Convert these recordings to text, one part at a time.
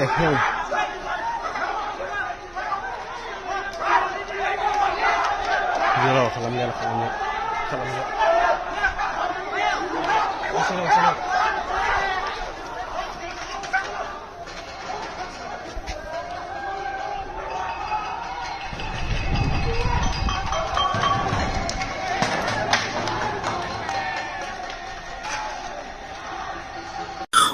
Yo, salamnya. Sana.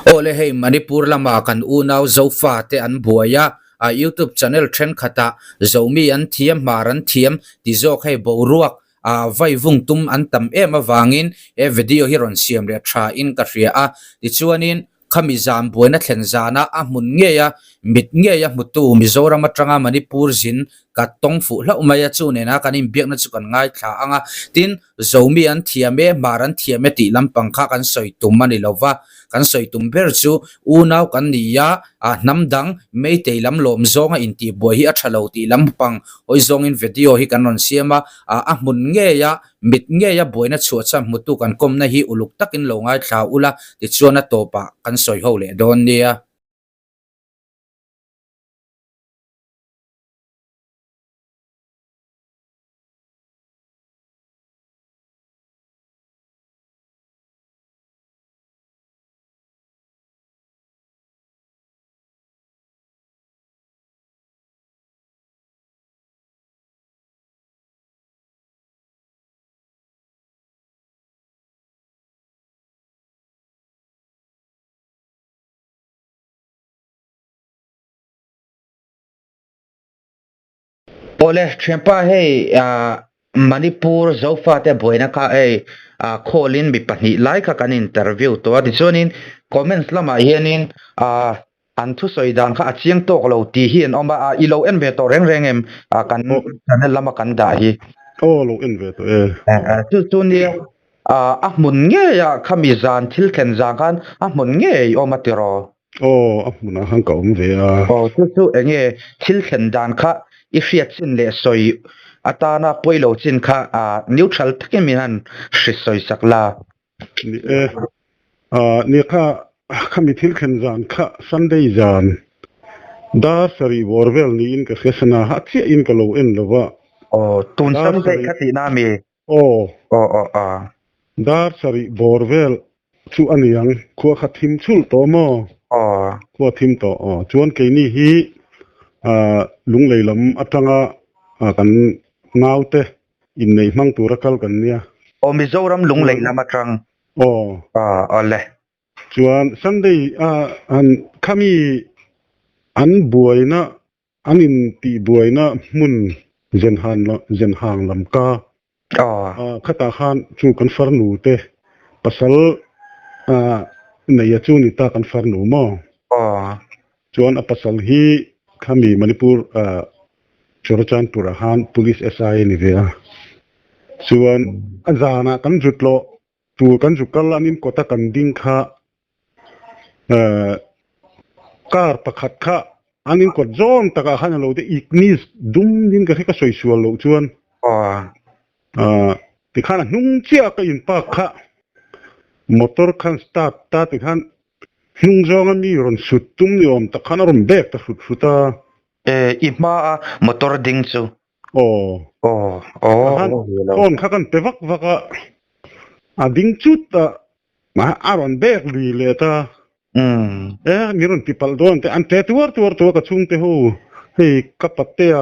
Ole hei Manipur lama kan unaw zofa te an buaya a YouTube channel trend khata zomi an thiam maran thiam ti zok hei boruak a vai vung tum an tam em awangin e video hi ron siam le tha in ka ria a ti chuanin khamizam buina thlenjana a mun nge ya mit nge ya mutu Mizoram atanga Manipur zin ka tongfu hla umaya chu ne na kanin biak na chu kan ngai thla anga tin zomi an thiame maran thiame ti lampang kha kan soitum mani lova kan soitum ber chu unaw kan niya a namdang meitei lam lom zonga inti boi hi a thalo ti lampang oi zong in video hi kan ron siama a mun nge ya mit nge ya boina chu cha mutu kan kom na hi uluk takin lo ngai thla ula ti chuana topa kan soi ho le don nia Ole chempa hey Manipur zofa te boina ka call-in mi pani like ka kan interview to ati chonin comments lama hianin an thu soidang kha achiang tok lo ti hian oma ilo en ve to reng em kan channel lama kan da hi Lo en ve to chu ni mun nge ya khamizan thil khen jang kan mun nge oma tiro muna hang ka ve chu enge thil khen dan kha ifriat chin le soi atana poilo chin kha neutral thakemihan soi sakla ni kha khamithil khanjan kha Sunday jan da sari borvel ni in ka khesna hathi in ka lo en lova tun Sunday khati na mi dar sari borvel chu aniang kho khathim chul to mo kho thim to chuan ke ni hi lungleilam atanga kan naute in nei mang turakal kan nia Mizoram lungleilam atang ole chuan Sunday an khami an buaina anin ti buaina mun zenhang lam ka khata khan chu kan farnu te pasal nei chu ni ta kan farnu mo chuan a pasal hi khami Manipur Chorchan Purahan Police SI ni ve chuan azana kan jutlo tu kan jukal anin kota kan ding kha kar pakhat kha anin ko zon taka khan lo de ignis dum din ka ka soi sual lo chuan ti khan hnung chia ka in pa kha motor khan start ta ti khan hnung zong mi ron sutum ni om ta khan ron bek ta futa ima motor ding chu on kha kan tewak waka ding chut ta ma aron bek lui le ta ni ron tipal don te an te tuar ka chung te ho hei kapatea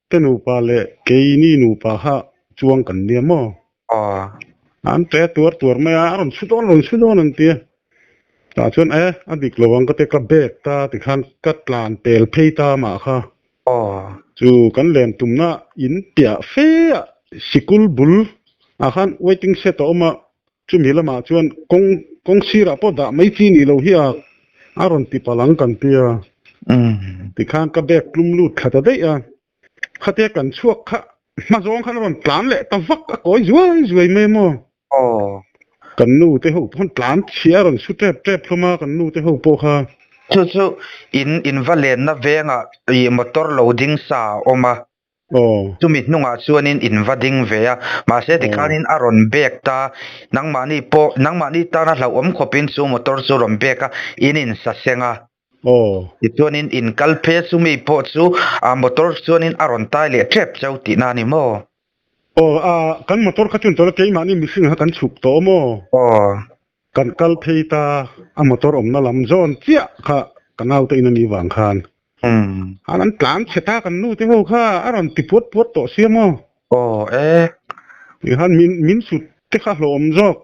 tenu pa le keini nu pa ha chuang kan nia mo an te tuar me aron sudon an te ta chuan adik lowang ka te ka bek ta ti khan katlan tel pheita ma kha chu kan lem tumna in pia fe sikul bul khan waiting set oma chu milama chuan kong sira po da mai chi ni lo hi aron ti palang kan tia ti khan ka bek plum lut khata dei khate kan chuak kha ma zong khan ron plan le ta vak a koi zuai me mo kan nu te ho phon plan chia ron su trep thuma kan nu te ho po kha chu in valen na venga motor loading sa oma chumit nunga chuanin invading veya ma se tikanin aron bek ta nangmani ta na hlo om khopin chu motor chu ron beka inin sa senga โอ้ ti chuanin in kalphe chu mi po chu motor chuanin aron tai le trep chau ti na ni mo โอ้กันมอเตอร์คัจุนตัวเกยมานี่มิสิงหากันฉุกโตโม อ๋อ กันกัลเพตามอเตอร์อมนาลำจอนเจียค่ะกันเอาตัวอินนี่วางคานอันนั้นกลางเชตากันนู่ที่เขาค่ะอารอนติปวดโตเสียโม อ๋ออีหันมินสุดที่ข้าลมจอก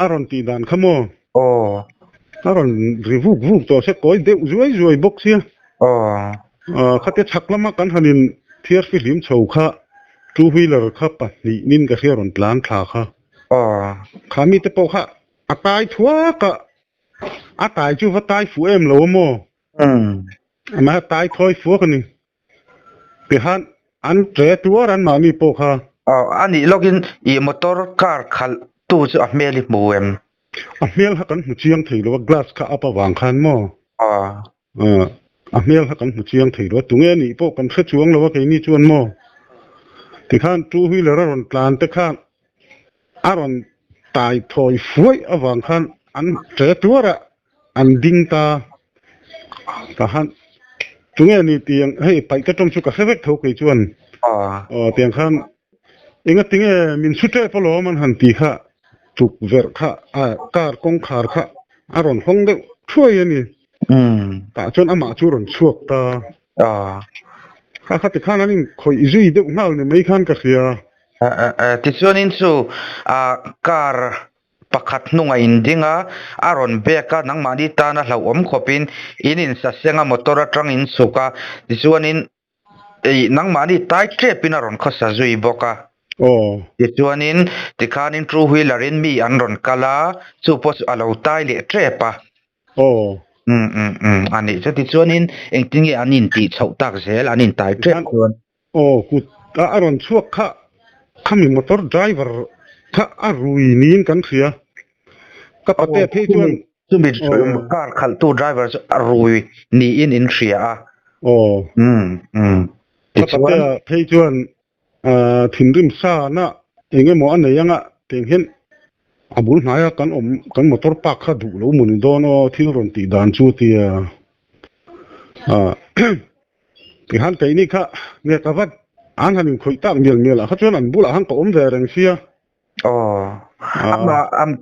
อารอนตีดันขโม อ๋อ อารอนรีวูตัวเสกก้อยเดือดจวยบกเสีย อ๋อ ข้าเตชักละมากันหันินเทียร์ฟิลิมโชว์ค่ะทูวีลร์ค่ะปะนี่นินก็เสียรอนพลานคลาค่ะ อ๋อ ข้ามีแต่ปอกค่ะอาตายทั่วก็อาตายจู่ว่าตายฟูเอ็มโลโมมาตายถอยฟูกันนี่ไปหันอันเจตัวรันมามีปอกค่ะอ๋ออันนี้ล็อกอินอีมอเตอร์คาร์ขัลตู้จะอเมริกาบูเอ็มเมลฮักกันหุ่นเชียงถือหรือว่ากลาสค่ะเอาไปวางคันโมอ๋อเมลฮักกันหุ่นเชียงถือหรือว่าตรงนี้นี่ปอกกันเสียช่วงหรือว่าไงนี่ชวนโมที่ข้านทูวีลร์รอนกลางแต่ข้านอารอนตายถอยฟูเอาวางคันอันเจตัวระอันดิ้งตาก็หันตรงนี้นี่เตียงให้ไปกระจงชุกกระเซเวกเท่าไก่ชวนเตียงข้านเองก็ติงมินสุดเจ้าพลอมันหันตีค่ะจุกเวรค่ะการกงขาร์ค่ะอารอนห้องเด็กช่วยนี่แต่จนอามาจูรอนช่วงตาข้าติข้านั่นคอยจุยเด็กน่าเนี่ยไม่ขันกันเสียติดส่วนนี้สู่การประคัดนุ่งอินดิ้งอารอนเบก้านังมาดิตานะเราอมขบินอินินสัสเซงมอเตอร์ตรังอินสุกาติดส่วนนี้นังมาดิตายเจ็บปินอารอนข้าสะจุยบอกติดส่วนนี้ติขานินทรูวิลารินมีอันรอนกาลาสู่พอสอาลูตายเละเจ็บปะอันนี้จะติดส่วนนี้เองทิ้งอันนี้ติดเฉาตักเสลอันนี้ตายเจ็บคนกูอารอนช่วงข้ามีมอเตอร์ไดรเวอร์ถ้าอารุยนี้กันเสียก็ประเทศที่ชวนซึ่งมีการขัลตู้ไดรเวอร์อารุยนี้อินเสียก็ประเทศที่ชวนถิ่นริมซ่านะเองไงหมออันไหนยังเตียงเห็นบุญหายกันมอเตอร์ปักข้าดูแล้วมุนโดนที่รอนตีดานชูตีที่หันใจนี่ค่ะเนี่ยกับว่าอันหันคุยตั้งเมียละเขาชวนอันบุหรี่หันก็เวรังเสีย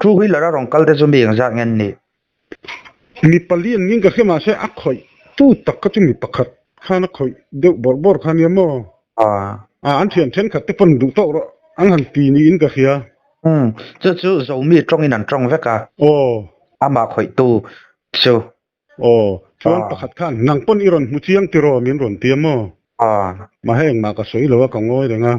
ทรูวิลร์รองคัลเตจุมีอย่างจากเงินนี่มีปลีนยิ่งก็เข้ามาใช้อักคอยตู้ตักก็จะมีปักขัดข้านักคอยเดือดบอร์ขันยามอันเทียนเช่นขัดที่ปนดูโตรอันหันปีนี้อินก็เสียจู่จะมีตรงนี้นั่นตรงเวกามาคอยตู้ชูชวนปักขัดข้านนังปนอีรอนมุชียังติโรมินรอนเตียมมาให้มาก็สวยเลยว่ากังงอยเลยนะ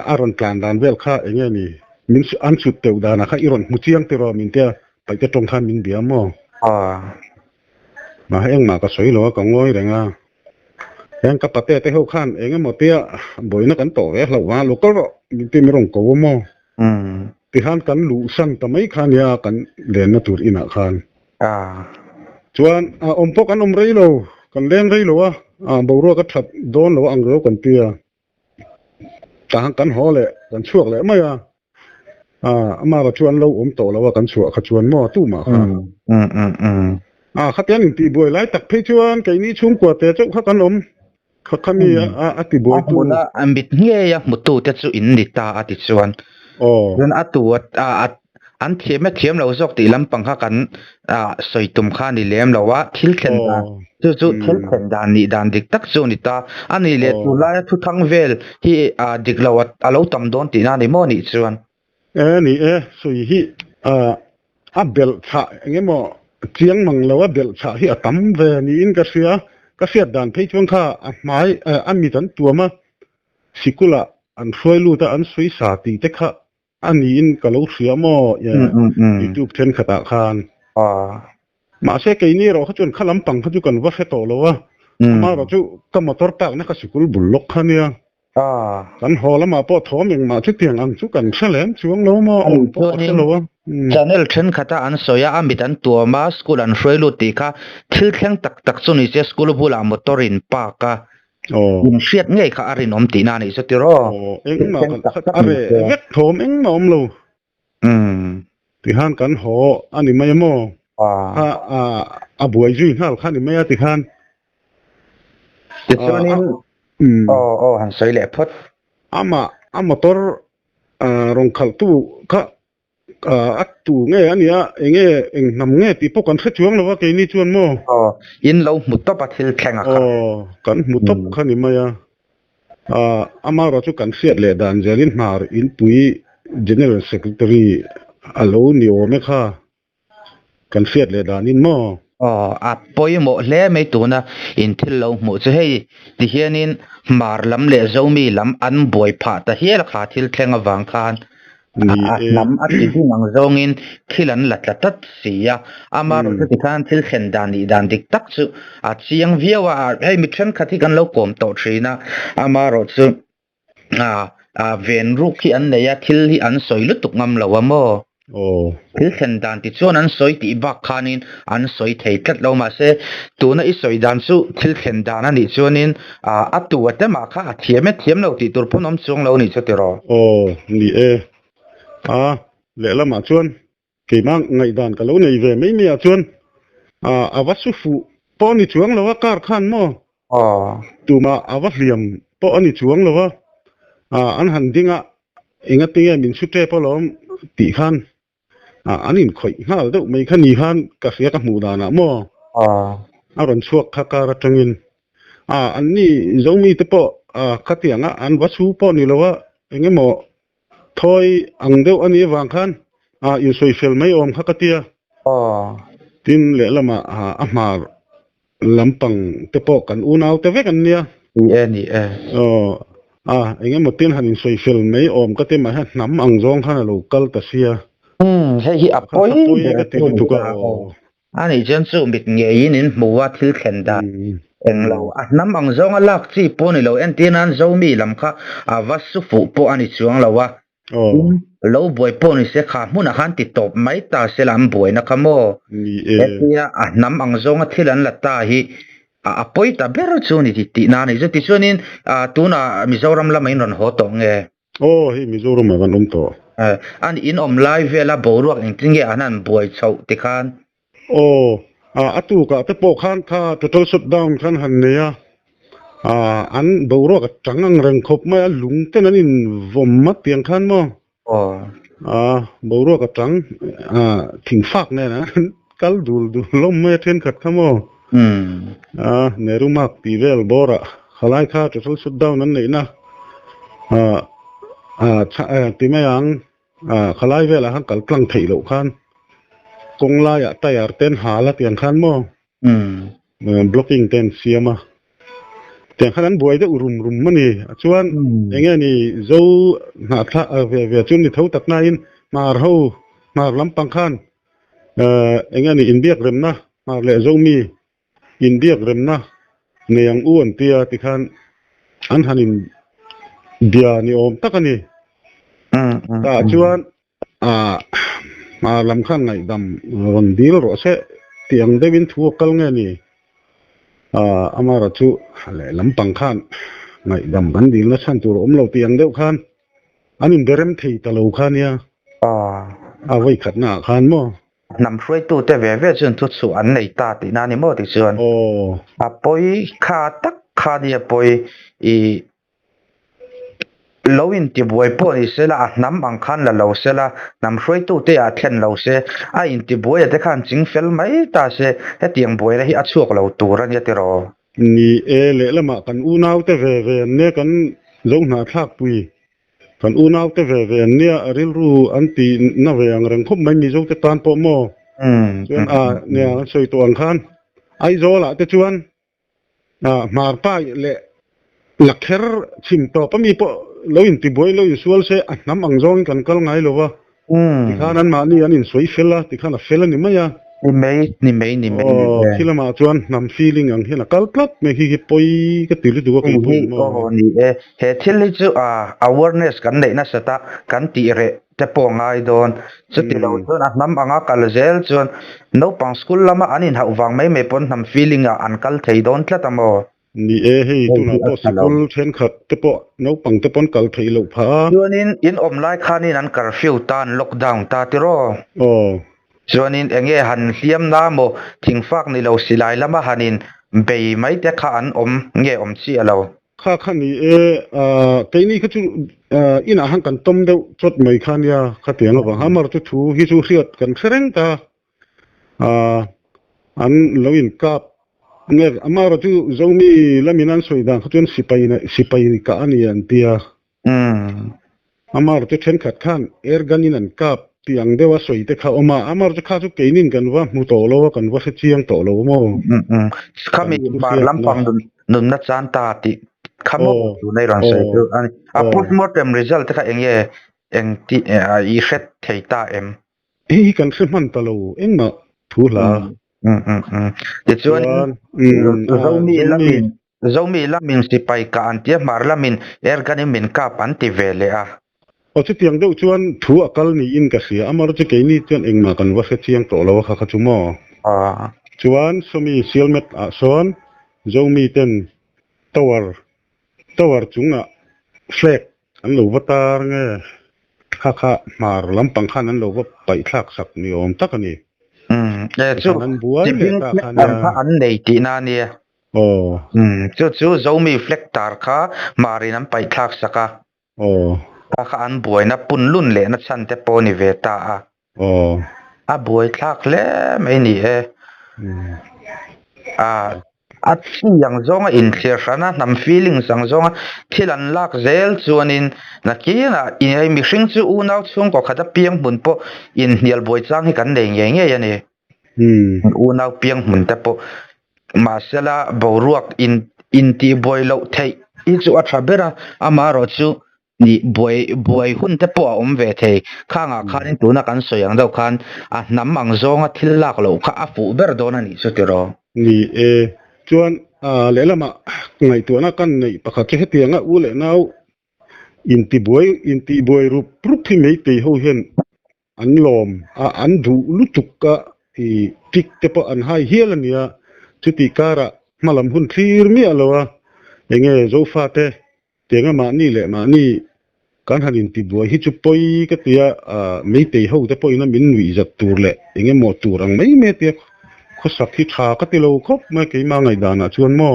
อารอนกลางดานเวลค่าเองนี่มินอันสุดเตียวดานะค่ะอีรอนมุชียังติโรมินเตียไปจะตรงข้ามมินเบียมมาให้มาก็สวยเลยว่ากังงอยเลยนะยังกับประเทศที่เขาข้านเองหมดเตี้ยบ่อยนักกันต่อเราว่าลูกก็มินเตียไม่รงโกวมที่ข้านกันลู่สั่งแต่ไม่ข้านยากันเรียนนัตุรินะข้านชวนพวกกันไรโลกันเลี้ยงไรโลวะบ่รู้ก็ทับโดนหรืออังเกอกันเตี้ยต่างกันหอเลยกันช่วงเลยไม่มาก็ชวนเราโตแล้วว่ากันช่วงเขาชวนหม้อตู้มาค่ะขัดยันตีบวยไล่ตักเพชวนไก่นี้ชุ่มกว่าแต่เจ้าเขากันเขามีตีบวยตู้อันบิดเงี้ยมุตูจะจู่อินดิตาติชวนเรื่องตัวอันเทียมไม่เทียมเราจอกตีลำปังข้ากันสอยตุ่มข้านี่เลี้ยมเราว่าทิลเข็นดานจู่ทิลเข็นดานนี่ดานดิกตักจู่นี่ตาอันนี้เลี้ยตุลายทุกทั้งเวลที่ดิกเราเราตำโดนตีน่าในโมนี่ชวนนี่สวยที่เบลชาอย่างเงี้ยโมเจียงมังเราว่าเบลชาที่ตำเวนี่อินก็เสียดานเพชรวงข้าหมายอันมีตันตัวมาสิกุละอันสวยรู้แต่อันสวยสาตีแต่ข้าอันนี้อินก็เราเสียโมยูทูบเทนขตาคานมาเสกนี่เราเขาจนข้าลำปังเขาจุกันว่าเสตโตแล้ววะมาเราจุก็มาตอร์ปากนักสิกุลบุลล็อกขันเนี่ยกันหอแล้วมาปอท้อมอย่างมาชุดเตียงอันจุกันเฉลิมช่วงเรามาปอเฉลิมchannel เช่นขตาอันสอยอันบิดันตัวมาสกุลอันช่วยลุติค่ะทิลแข็งตักสุนิเจสกุลบุลามตอรินปากะยินเสียดง่ายค่ะอะไรน้อมตีนานี่สุดที่รอเอ็งมาอะไรเวทโถมเอ็งน้อมลูที่ห้านกันหออันนี้ไม่โม่ บุยจุยหาคันไม่ติคันติส่วนนี้หันสวยแหละพดอามาตอร์รองขัลตู้ก็อัดตู้เงี้ยอันนี้เองนำเงี้ยที่พวกกันเสียจวงแล้วว่าแกนี่จวนมั้งอินเราหมุดตบทิลแข่งอ่ะกันหมุดตบคันนี้มาอามาเราจุกันเสียเลยดันเจริญมาอินปุย General Secretary อโลนิโอเมค่ากันเสียเลยดันอินมั้งปอยหมดแล้วไม่ตัวนะอินทิลเราหมดจะให้ที่เฮียนินมาลำเละเจ้ามีลำอันบ่อยผ่าแต่เฮียละขาทิลแข่งอ่ะวังคานลำอัดที่นังจงอินที่ลันลัดตัดเสียอามารู้ที่การที่เข็นดานีดานดิกตักสุเสียงวิวว่าให้มิชันขัดที่กันเราโกมโตชีนะอามารู้สึกเวนรูกที่อันเนียที่อันสวยลุตุกงามเราว่าโมที่เข็นดานที่ส่วนอันสวยที่บักขานินอันสวยที่ตัดเรามาเสตัวนั้นอีสวยดานสุที่เข็นดานนี่ส่วนนินอัดตัวแต่มาค่ะเทียมเราที่ตัวพน้ำช่วงเรานี่จะติรอนี่เละละมาชวนกี่มั่งไงดานกันแล้วในเวไม่มีชวนวัดสุฟุป้อนี่ช่วงแล้วว่าการขันมั้งตัวมาวัดเหลี่ยมป้อนี่ช่วงแล้วว่าอันหันดิ้งเองตีมินสุดเจ้าป้อล้อมตีขันอันนี้ข่อยห้าเด็กไม่ขันนี่ขันกระเสียกับหมูดานะมั้งรันชวกข้าการจังอินอันนี้จงมีแต่ป้อขัดเตียงอันวัดสุป้อนี่แล้วว่าเองมั้งทอยอังเดียวอันนี้วางคันอยู่สวยเฟลไม่อมข้าก็เตียทินเละละมามาลำปังเตปกันอุณาวเตเวกันเนี่ยนี่เองหมดทินหันสวยเฟลไม่อมก็เตมาให้น้ำอังจงขันโลกัลตัสเซียให้ฮิอัปปอยก็ติดทุกอันนี้ฉันสู้มิดเงี้ยนินมัวทิลเข็นดาเองเราน้ำอังจงลักจีปนี่เราเอ็นตีนั้นจงมีลำค่ะวัดสุฟุปอันนี้ช่วงเราว่าเราบวยปนเสียขามุนอาหารติดตบไม่ตาเสลามบวยนะครับโมเฮียน้ำอังจงที่ลันละตาฮีปอยตาเบรจูนี่ตินานี่จะติชวนินตัวน่ะมิจารำละไม่นอนหัวตงเอฮิมิจารำไม่กันโตอันอินไลฟ์เวลาบวกจริงๆอันนั้นบวยเช่าติคันอัตุกะแต่ปกขันข้าจะต้องสุดดาวขันหันเนี่ยอันบวกจังงังเริงคบไม่ลุงเท่านั้นอินวมมัดเตียงขันมั้งบวกจังถึงฟักเนี่ยนะกัลดูลมไม่เทียนขัดขโมเนรุมักตีเวลบอระขลายข้าจะต้องสุดดาวนั้นเลยนะตีไม่ยังขลายเวลาหันกัลกลางไทยโลคันกงลายตายเต้นหาละเตียงขันมั้งblocking เต้นเสียมาแต่ขนาดบวยได้อุรุมมันนี่ชวนอย่างเงี้ยนี่เจ้าหน้าท่าเวียจุนนี่เท่าตักนายมาเรามาลำปังขันอย่างเงี้ยนี่อินเดียเริ่มนะมาเลยเจ้ามีอินเดียเริ่มนะในยังอ้วนเตียติขันอันหันอินเดียนี่อมตักนี่แต่ชวนมาลำขันไงดำวันดีแล้วรอเสเตียงได้วินทัวร์กัลเงี้ยนี่อามาราชูอะไรลำปังขันไงดำกันดีแล้วฉันตัวเราเตียงเดียวขันอันนี้เดิมที่ตะลูขันเนี่ยเอาไว้ขัดหน้าขันมั้งนำช่วยตัวแต่เวจนทุกส่วนในตาตีนานี่มั้งที่ส่วนปอยขาตักขาเดียปอยเราอินที่บวยปนเสละน้ำอังคันละเราเสละน้ำช่วยตัวแต่เทียนเราเสอินที่บวยแต่ขันจริงเฟลไม่ตาเสให้เตียงบวยแล้วให้อัดช่วงเราตัวรันยติรอนี่เละละมากันอูนาวแต่เวเนี่ยกันลงหน้าทักปุยกันอูนาวแต่เวเนี่ยริลรูอันตีน่าเวียงเรื่องคบไม่มีโจกแต่ตานปมส่วนเนี่ยช่วยตัวอังคันไอโจละแต่ชวนมาป้ายเละหลักแค่ชิมต่อปมีปเราอินติบวยเราอยู่ส่วนเสน้ำอังจงกันก็ไงหรอวะที่ข้านั้นมานี่อันนี้สวยเฟลละที่ข้าน่ะเฟลนี่ไม่ยานี่ไม่ที่เรามาชวนนำ feeling อย่างที่น่ะกัลพลัดไม่คิดปอยก็ติดดูว่ากี่ปุ่มนี่เหตุที่เราawareness กันเลยนะสตากันตีเรจะปองไงโดนสุดที่เราชวนน้ำอังกัลเจลชวนน้องปังสกุลละมาอันนี้หาวังไม่ปนนำ feeling อันกัลที่โดนแค่ตั้งโมนี่ให้ตัวน่ะตัวสกุลเช่นขัดแต่ปะน้องปังแต่ปนกัลที่ลูกพาตัวนี้อินอมไลค์ข้านี่นั้นกัร์ฟิวตันล็อกดาวน์ตาติโร่ chuanin enge han hliam na mo thingfak ni lo silai lama hanin bei mai te kha an om nge om chi alo kha khani ke ni kha chu ina hang kan tom deuh chot mai khan ya kha tiang wa hamar chu thu hi chu hriat kan khreng ta an loin kap nge amar chu zomi laminan soida khachun sipai ka ani an tia amar chu then khat khan ganin an kap tiang dewa soite kha oma amar chu kha chu keinin kan wa mu to lo kan wa se chiang to lo mo khami bar lampang nun na chan ta ti khamo tu nei ran sai tu ani a postmortem result kha eng ti I set theita em hi kan se man ta lo engma thu la ti chuan zomi lamin sipai ka an tia mar lamin ganin min kap an ti vele a o chu tiang deuh chuan thu akal ni in ka sia amar chu keini chuan engma kan wa se chiang to lo kha chu mo chuan somi silmet a son zomi ten tower chunga flag an lo watar nge kha mar lampang khan an lo wa pai thlak sak ni om takani chu an buai ta khan an nei ti na ni chu zomi flag tar kha marin an pai thlak saka kha an buai na punlun le na chan te po ni ve ta a buai thlak le mai ni a yang zonga in clear sana nam feeling sang zonga thilan lak zel chuanin na kina in mi hring chu u nau chung ko khata piang mun po in hnial boi chang hi kan nei nge yani u nau piang mun te po masala boruak in ti boi lo thei I chu a thabera amaro chu ni boi hun te po om ve thei khanga khanin tuna kan soyang do khan a nam ang zonga thil lak lo kha a fu ber don ani chu tiro ni chuan lelama ngai tu na kan nei pakha ke hetianga u le nau inti boi ru pruthi mei te ho hen an lom an du lutukka I tik te po an hai hialania chuti kara malam hun thir mi alowa enge zofa te tenga ma ni le ma ni kan hanin ti boi hi chu poi ka tia mei te ho te poi na min wi zat tur le enge mo turang mai me te khosak hi tha ka ti lo khop ma ke ma ngai dana chuan mo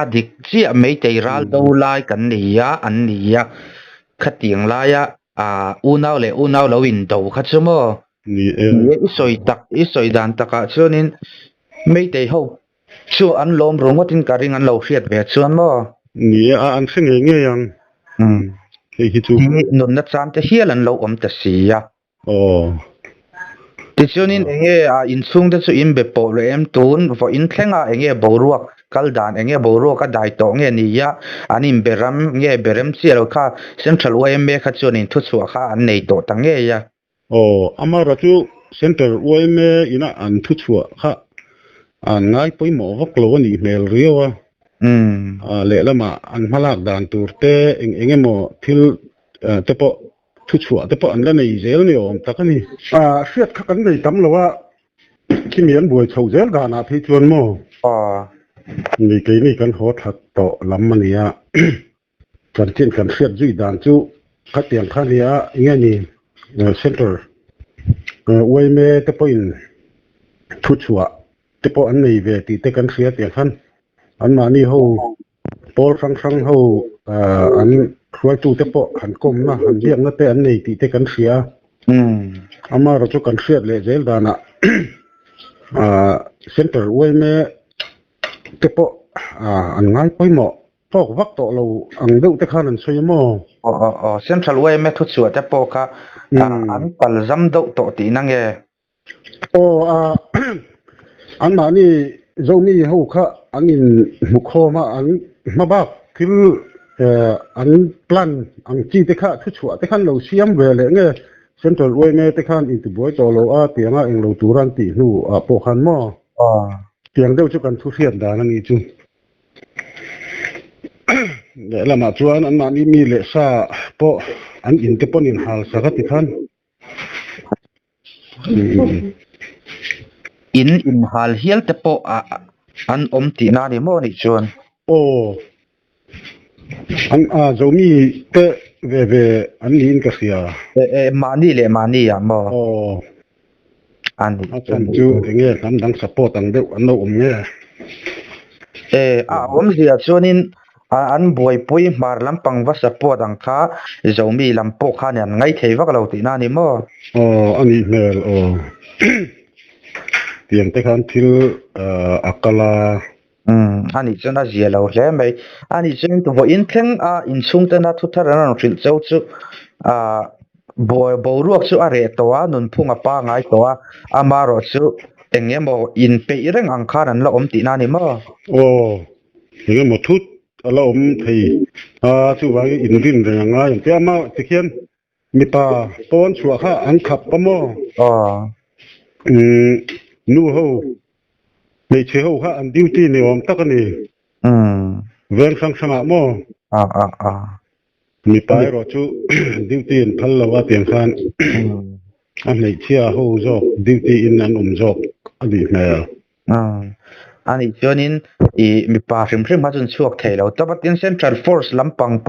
adik chi mei te ral do lai kan ni ya an ni ya khatiang la ya unau lo win do kha chu mo ni isoi dan taka chuanin mei te ho chu an lom rongotin karing an lo hriat ve chuan mo ni an senge nge yang ke hi chu nun na chan te hial an lo om ta sia ti chuanin enge in chung te chu in be po le em tun vo in thlenga enge boruak kaldan enge boruak a dai to nge ni ya anin beram nge berem chial kha central OM kha chuanin thu chu kha an nei to ta nge ya amara chu central OM ina an thu chu kha an ngai poi mo vak lo ni mel riwa le lama an malak dan turte enge mo thil te po thu chu te po an la nei zel ni om takani hriat kha kan nei tam lowa kimian buai chho zel da na thi chuan mo ni ke ni kan ho that to lam mania kan tin kan hriat zui dan chu kha tiang kha nia nge ni center wei me te point thu chua te po an nei ve ti te kan hriat tiang khan an ma ni ho pol sang ho an khwai tu te po han kom na han liam na te an nei ti te kan hria ama ro chu kan hriat le zel dana center wei me te po an ngai poi mo pok vak to lo ang deuh te khan an soi mo central way me thu chu te po kha an pal zam do to ti na nge an ma ni zomi ho kha angin mukho ma an mabak thil an plan ang chi te kha thu chu te khan lo siam ve le nge central way me te khan in tu boi to lo a tianga eng lo turan ti nu po khan mo tiang deuh chu kan thu hriat dan ani chu le lama chuan an ma ni mi le sa po an in te pon in hal sa ka ti khan in hal hial te po an om ti na ni mo ni chuan an zomi te ve an in ka sia mani le mani ya mo อันนี้ อาจารย์จูเงี้ยทำดังสปอร์ตอังเดียวอันโน้มเงี้ย ผมเสียส่วนนี้อันบวยปุยมาลำปังวัสปอดังค้าจะมีลำปกข้าเนี่ยไงเทวะเราตีนั่นนี่มั้งอันนี้เมลเตรียมแต่การทิลอักลาอันนี้จะน่าเสียเราแล้วไหมอันนี้จะตัวอินเทงอินซุงแต่น่าทุกท่านเราฟิลเจ้าจูบรวกจูอะไรตัวนุนพุ่งป้าไงตัวอามารจูเองเนี่ยโมอินเปย์เรื่องอังคารนั่นเราตีนั่นนี่มั้งอย่างเงี้ยหมดทุกเราที่ชื่อว่าอินดินอย่างไรอย่างที่อามาตะเคียนมีตาป้อนชัวข้าอังขับปะโมนู่เขาในเชื่อข้าอันดิวตี้เนี่ยผมตะกันนี่เวียนสังสมาโมมีไปรอชูดิวตี้พัลละว่าเตียงขันอันในเชื่อเขาจอกดิวตี้อินอันจอกอดีตแม่อันนี้จนินมีป่าริมมาจนช่วงเทแล้วแต่ว่าที่เซ็นทรัลฟอร์สลำปังโป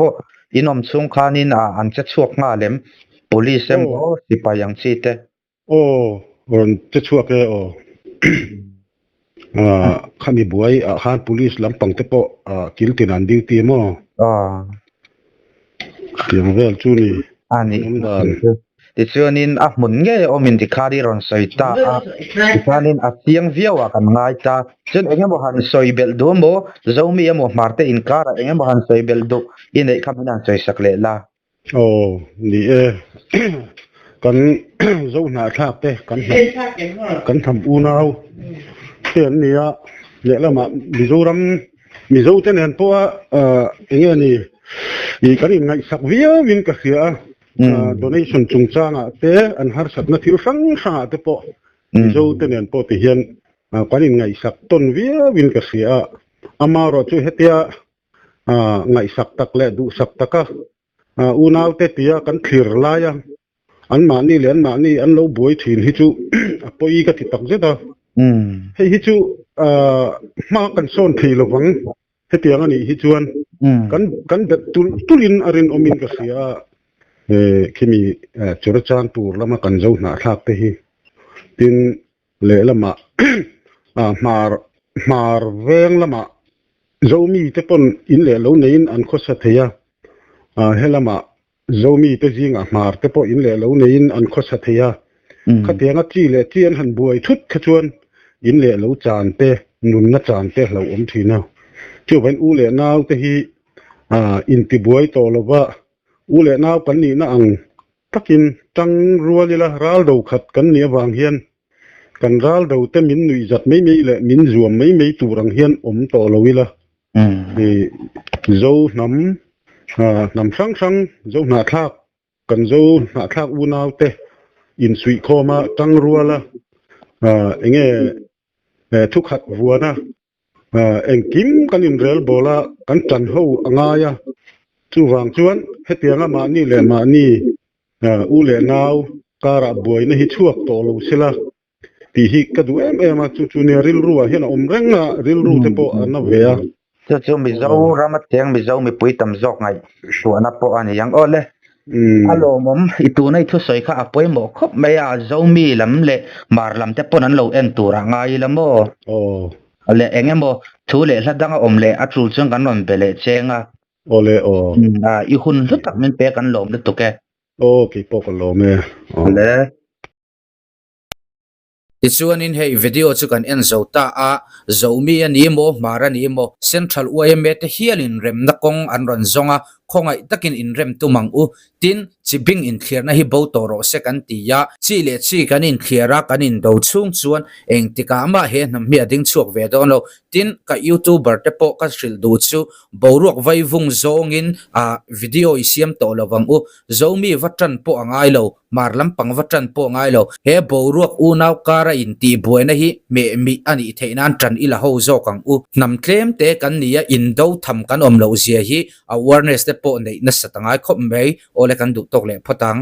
อินอมซุงคานินอันจะช่วงงาเลม police เอ็มสิไปยังชีเตวันจะช่วงขันบวยฮาร์ police ลำปังเตปกิลตินันดิวตี้มั้งเสียงเวลจูนี่อันนี้ที่ส่วนนี้หมุนเงี้ยมินที่คาดีรอนสอยตาที่ส่วนนี้เสียงวิวกันง่ายตาจนเองบอกหันสอยเบลดูโมจะมีเองบอกมาร์เตอินคาร์เองบอกหันสอยเบลดูอินเด็กคำนั้นสอยสักเลล่ะนี่กันจะหน้าทักเต้กันทำอูนาวเสียนเนี่ยเนี่ยแล้วมามิโซรัมมิโซเตนันเพราะเองนี่อีกันยังไงสักวินก็เสียdonation จงจ้างเตอันหาสัตว์นาทีสังสารเตปอโจเตเนียนปอติเฮียนกันยังไงสักต้นวินก็เสียอามารอจูเฮติยาไงสักตักเล่ดูสักตักอูนาวเตติยากันคลีร์ลายอันมานี่เลียนมานี่อันเราบวยถิ่นฮิจูปอยก็ติดตักเจตาให้ฮิจูมากันโซนทีละวังเฮติยานี่ฮิจวนกันเด็ดตุลินอารินอมินก็เสียคิมีจุรจานปูร์ละมากันเจ้าหน้าทักเตหิตินเล่ละมามาเวงละมาเจ้ามีเตปนอินเล่ลูนินอันโคสเทียเฮละมาเจ้ามีเตจิงมาเตปอินเล่ลูนินอันโคสเทียขัดยังจีเล่จีนหันบวยทุดขจวนอินเล่ลูจานเตนุนนัจานเตเราทีน่าจู่เป็นอูเล่นาวเตหิอินติบวยโตละว่าอูเล่นาวกันนี่นะอังตักินจังรัวเลยละรัลดูขัดกันเนี่ยวางเฮียนกันรัลดูแต่มินหนุ่ยจัดไม่มีเลยมินรวมไม่ตูรังเฮียนโตละวิละโจนำสังโจหน้าทักกันโจหน้าทักอูนาวเตอินสุยโคมาจังรัวละเองทุกขัดวัวนะเองกิมกันอินเรลโบลากันจันหูงายจูวางจวนเฮตียงมานี่เลยมานี่อูเล่นาวการะบวยนี่ฮิชวกโตลูสิละตีฮิกดูมาจูเนริลรัวเห็นเร่งริลรูเตปอันนั้นเวียจู่มีเจ้ารามัดเทียงมีเจ้ามีปุ๋ยตำจอกไงตัวนับปอันนี้ยังเลยฮัลโหลมอีตัวนี้ทุกสอยข้าปุ๋ยหมกครบไม่อาเจ้ามีลำเละมาลำแต่ปนั้นเราเอ็นตัวร่างไงลำโมเละเองโมทุเละถ้าดังเละอัตรูจังกันนนเปเละเชงอีหุ่นทุกตักมันเปกันหลอมเลยตัวแกกี่ปกันหลอมเลยติชวนอินเฮวิดีโอชุกันเอ็นโซตาโจมีอันนี้โมมารันนี้โมเซ็นทรัลอุเอเมตเฮียลินเรมนักงอันรันซงคงไอตักินอินเรมตุมังอุตินจิบิงอินเคลียร์นะฮิโบโตโรเซกันตียาจีเลจีกันอินเคลียร์กันอินดูชุ่งชวนเองติกามาเฮนมีอดิ้งช่วงเวดอนโลตินกับยูทูบเบอร์เตปอกันสิลดูชูบรวกไว้วุงโจงินวิดีโออิเซียมโตโลวังอุโจมีวัตรันปอง่ายโลมาลำปังวัตรันปอง่ายโลเฮบรวกอูนาวการอินตีบวยนะฮิเมมีอันอิเทนันจันอิละโฮโจกังอุนำเคลมเตกันนี้อินดูทำกันอมโลเซียฮิawareness เตปอในนัสตังไอคบไม่โอเลกันดูตกเลยพอตัง